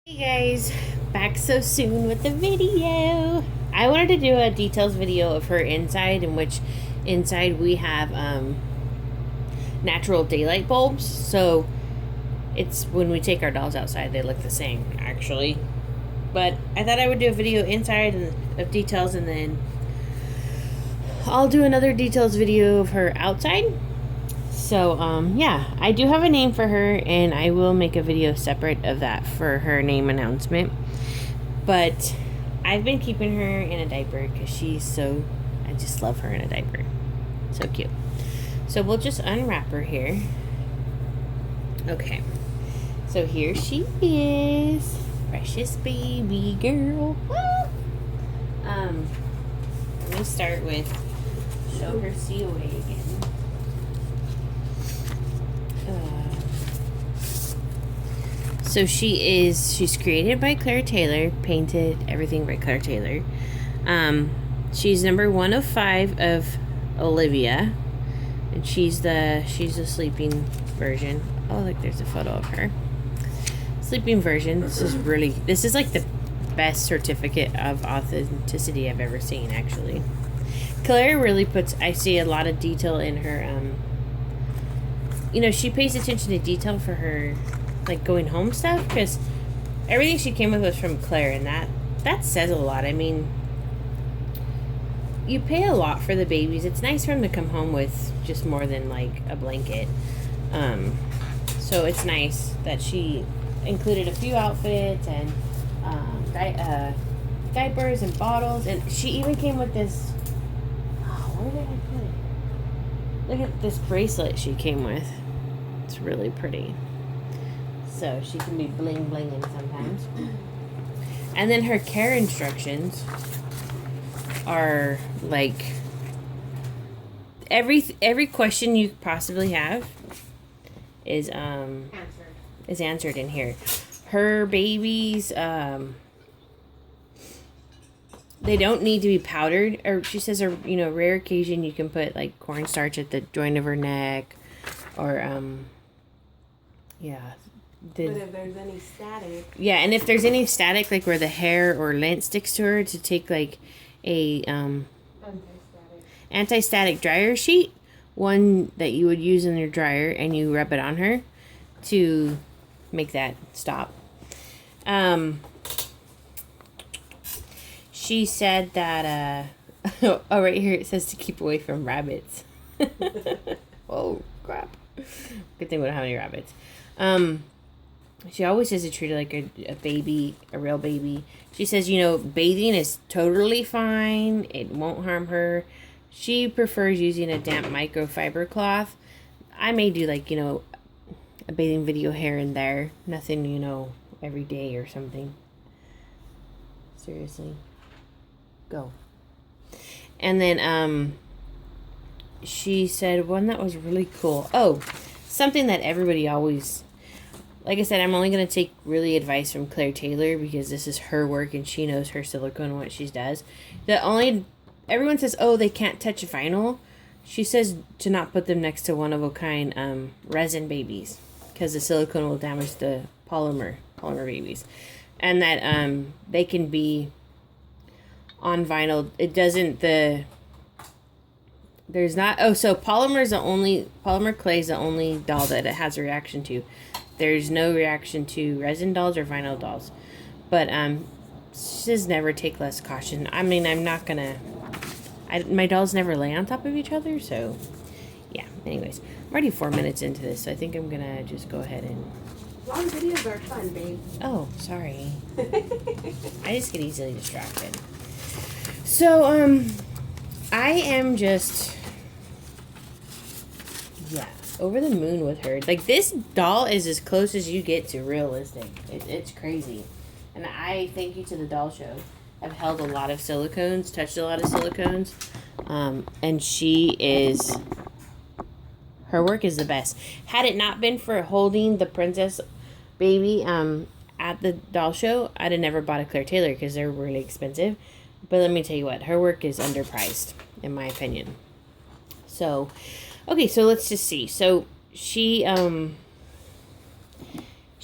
Hey guys, back so soon with the video. I wanted to do a details video of her inside, in which inside we have natural daylight bulbs. So it's when we take our dolls outside, they look the same actually. But I thought I would do a video inside of details, and then I'll do another details video of her outside. So, yeah, I do have a name for her, and I will make a video separate of that for her name announcement. But I've been keeping her in a diaper because I just love her in a diaper. So cute. So we'll just unwrap her here. Okay. So here she is. Precious baby girl. Let me start with show her COA again. So she's created by Claire Taylor, painted everything by Claire Taylor. She's number 1 of 5 of Olivia, and she's the sleeping version. Oh, look, there's a photo of her. Sleeping version. This is like the best certificate of authenticity I've ever seen, actually. Claire really I see a lot of detail in her, she pays attention to detail for her, like, going home stuff, because everything she came with was from Claire, and that says a lot. I mean, you pay a lot for the babies. It's nice for them to come home with just more than, like, a blanket. So it's nice that she included a few outfits and diapers and bottles, and she even came with this, where did I put it? Look at this bracelet she came with. It's really pretty. So she can be bling blinging sometimes. And then her care instructions are like every question you possibly have is answered in here. Her babies, they don't need to be powdered, or she says, rare occasion you can put like cornstarch at the joint of her neck, or but if there's any static. Yeah, and if there's any static, like where the hair or lint sticks to her, to take like a anti-static dryer sheet, one that you would use in your dryer, and you rub it on her to make that stop. She said that oh, right here it says to keep away from rabbits. Oh crap! Good thing we don't have any rabbits. She always says to treat her like a baby, a real baby. She says, bathing is totally fine. It won't harm her. She prefers using a damp microfiber cloth. I may do like, a bathing video here and there. Nothing, every day or something. Seriously. Go. And then, she said one that was really cool. Oh, something that everybody always... Like I said, I'm only going to take really advice from Claire Taylor because this is her work and she knows her silicone and what she does. Everyone says, oh, they can't touch vinyl. She says to not put them next to one-of-a-kind resin babies because the silicone will damage the polymer babies. And that they can be on vinyl. It doesn't, there's not, so polymer clay is the only doll that it has a reaction to. There's no reaction to resin dolls or vinyl dolls. But she says never take less caution. I mean, I'm not gonna... my dolls never lay on top of each other, so... Yeah, anyways. I'm already 4 minutes into this, so I think I'm gonna just go ahead and... Long videos are fun, babe. Oh, sorry. I just get easily distracted. So, I am just... Yeah. Over the moon with her. Like, this doll is as close as you get to realistic. It's crazy. And I thank you to the doll show. I've held a lot of silicones, touched a lot of silicones. And her work is the best. Had it not been for holding the princess baby at the doll show, I'd have never bought a Claire Taylor because they're really expensive. But let me tell you what, her work is underpriced, in my opinion. So... Okay, so let's just see. So she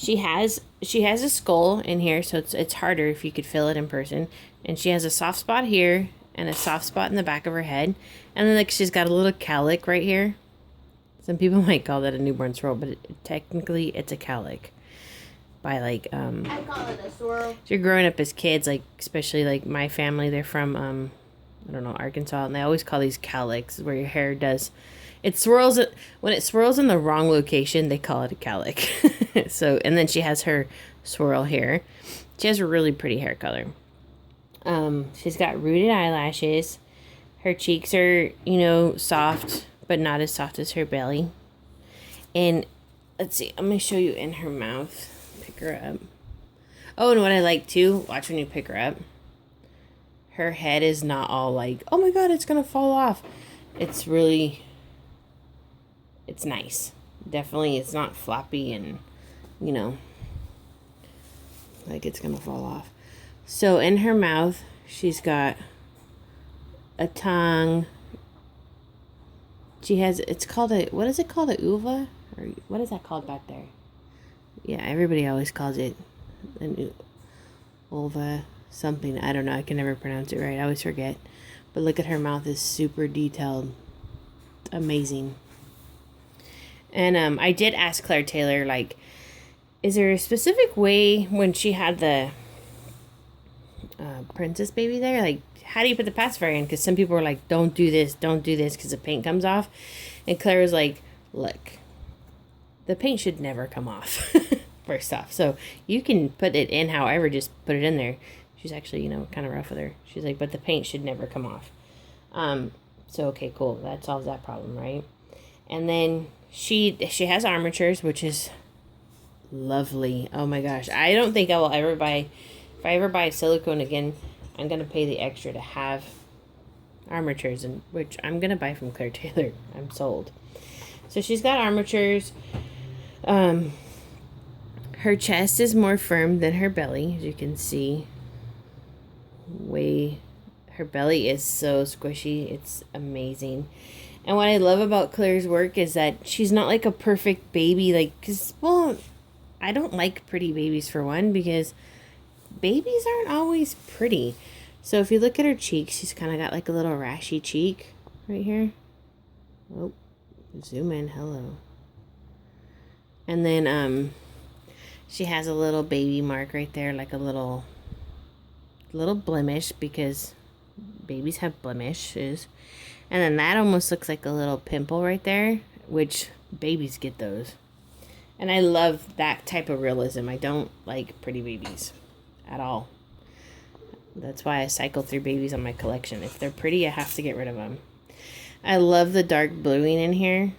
She has a skull in here, so it's harder if you could feel it in person. And she has a soft spot here and a soft spot in the back of her head. And then like she's got a little cowlick right here. Some people might call that a newborn swirl, but technically it's a cowlick. By like I call it a swirl. so you're growing up as kids, like especially like my family, they're from I don't know, Arkansas, and they always call these cowlicks where your hair does it swirls it when it swirls in the wrong location, they call it a cowlick. So and then she has her swirl here. She has a really pretty hair color. She's got rooted eyelashes. Her cheeks are, soft, but not as soft as her belly. And let's see, I'm gonna show you in her mouth. Pick her up. Oh, and what I like too, watch when you pick her up. Her head is not all like, oh my god, it's gonna fall off. It's nice. Definitely, it's not floppy and, like it's gonna fall off. So in her mouth, she's got a tongue. She has, what is it called, a uva? Or what is that called back there? Yeah, everybody always calls it an ulva something. I don't know. I can never pronounce it right. I always forget. But look at her mouth is super detailed. Amazing. And I did ask Claire Taylor, like, is there a specific way when she had the princess baby there? Like, how do you put the pacifier in? Because some people were like, don't do this because the paint comes off. And Claire was like, look, the paint should never come off, first off. So you can put it in however, just put it in there. She's actually, kind of rough with her. She's like, but the paint should never come off. So, okay, cool. That solves that problem, right? And then she has armatures, which is lovely. Oh my gosh. I don't think I will ever buy, if I ever buy silicone again, I'm going to pay the extra to have armatures, and which I'm going to buy from Claire Taylor. I'm sold. So she's got armatures. Her chest is more firm than her belly, as you can see. Her belly is so squishy. It's amazing. And what I love about Claire's work is that she's not like a perfect baby, I don't like pretty babies for one, because babies aren't always pretty. So if you look at her cheeks, she's kind of got like a little rashy cheek right here. Oh, zoom in, hello. And then she has a little baby mark right there, like a little blemish, because babies have blemishes. And then that almost looks like a little pimple right there, which babies get those. And I love that type of realism. I don't like pretty babies at all. That's why I cycle through babies on my collection. If they're pretty, I have to get rid of them. I love the dark bluing in here.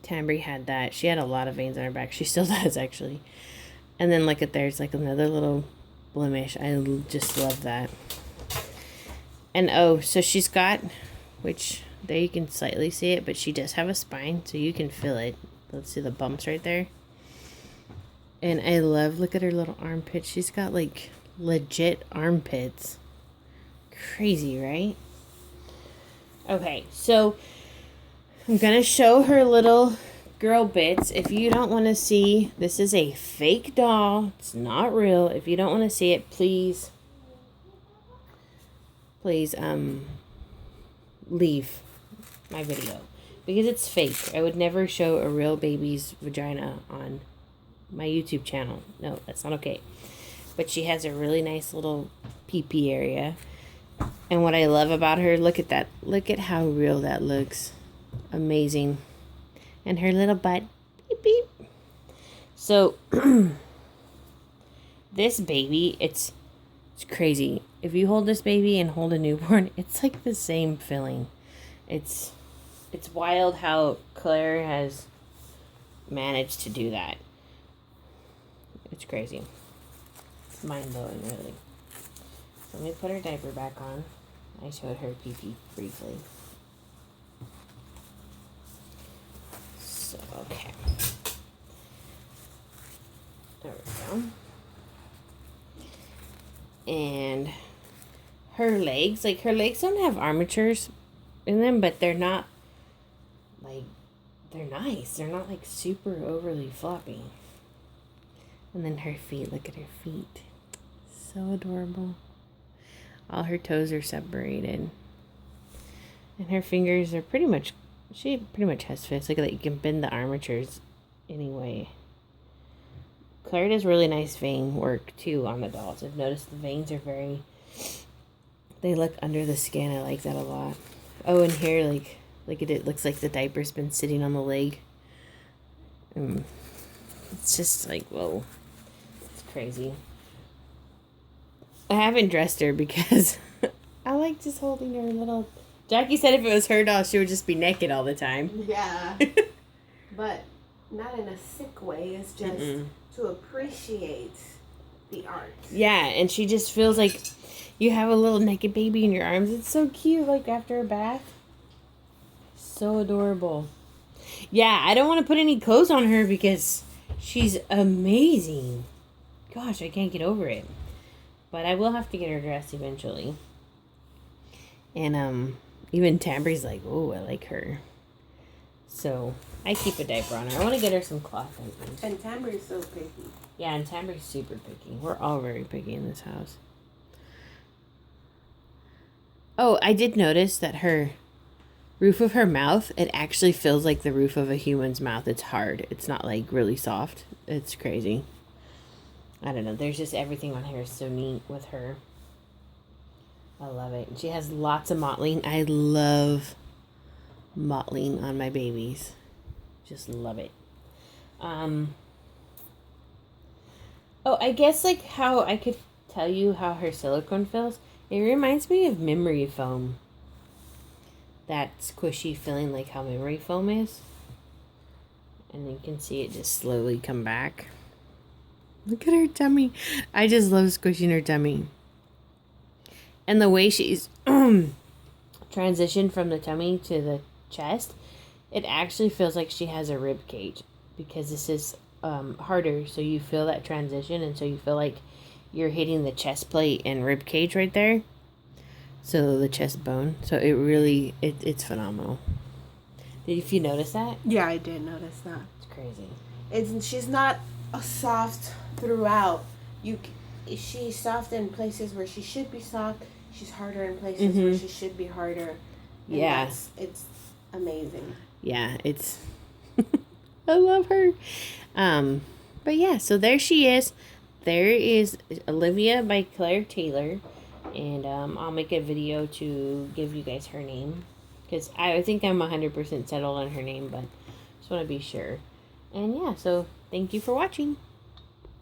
Tambry had that. She had a lot of veins on her back. She still does, actually. And then look at there's like another little blemish. I just love that. And so she's got, which there you can slightly see it, but she does have a spine, so you can feel it. Let's see the bumps right there. And I love, look at her little armpit. She's got like legit armpits. Crazy, right? Okay, so I'm gonna show her little girl bits. If you don't want to see, this is a fake doll. It's not real. If you don't want to see it, please leave my video, because it's fake. I would never show a real baby's vagina on my YouTube channel. No, that's not okay. But she has a really nice little pee-pee area. And what I love about her, look at that. Look at how real that looks. Amazing. And her little butt. Beep, beep. So, this baby, it's crazy. If you hold this baby and hold a newborn, it's like the same feeling. It's wild how Claire has managed to do that. It's crazy. It's mind-blowing, really. So let me put her diaper back on. I showed her pee-pee briefly. So, okay. There we go. And her legs don't have armatures in them, but they're not, like, they're nice. They're not, like, super overly floppy. And then her feet, look at her feet. So adorable. All her toes are separated. And her fingers are she pretty much has fists. Look at that, you can bend the armatures anyway. Claire does really nice vein work too on the dolls. I've noticed the veins are they look under the skin. I like that a lot. Oh, and here, look at it. Looks like the diaper's been sitting on the leg. It's just like, whoa. It's crazy. I haven't dressed her because I like just holding her little... Jackie said if it was her doll, she would just be naked all the time. Yeah. But not in a sick way. It's just to appreciate the art. Yeah, and she just feels like you have a little naked baby in your arms. It's so cute, like after a bath. So adorable. Yeah, I don't want to put any clothes on her because she's amazing. Gosh, I can't get over it. But I will have to get her dressed eventually. And even Tambri's like, oh, I like her. So I keep a diaper on her. I want to get her some cloth diapers. And Tambri's so picky. Yeah, and Tambri's super picky. We're all very picky in this house. Oh, I did notice that her roof of her mouth, it actually feels like the roof of a human's mouth. It's hard. It's not like really soft. It's crazy. I don't know. There's just everything on here is so neat with her. I love it. And she has lots of mottling. I love mottling on my babies. Just love it. Oh, I guess like how I could tell you how her silicone feels. It reminds me of memory foam. That squishy feeling like how memory foam is. And you can see it just slowly come back. Look at her tummy. I just love squishing her tummy. And the way she's transitioned from the tummy to the chest, it actually feels like she has a rib cage. Because this is harder, so you feel that transition. And so you feel like you're hitting the chest plate and rib cage right there. So the chest bone. So it really, it's phenomenal. Did you notice that? Yeah, I did notice that. It's crazy. She's not soft throughout. She's soft in places where she should be soft. She's harder in places where she should be harder. And yeah. It's amazing. Yeah, it's... I love her. But yeah, so there she is. There is Olivia by Claire Taylor. And I'll make a video to give you guys her name. Because I think I'm 100% settled on her name, but just want to be sure. And yeah, so thank you for watching.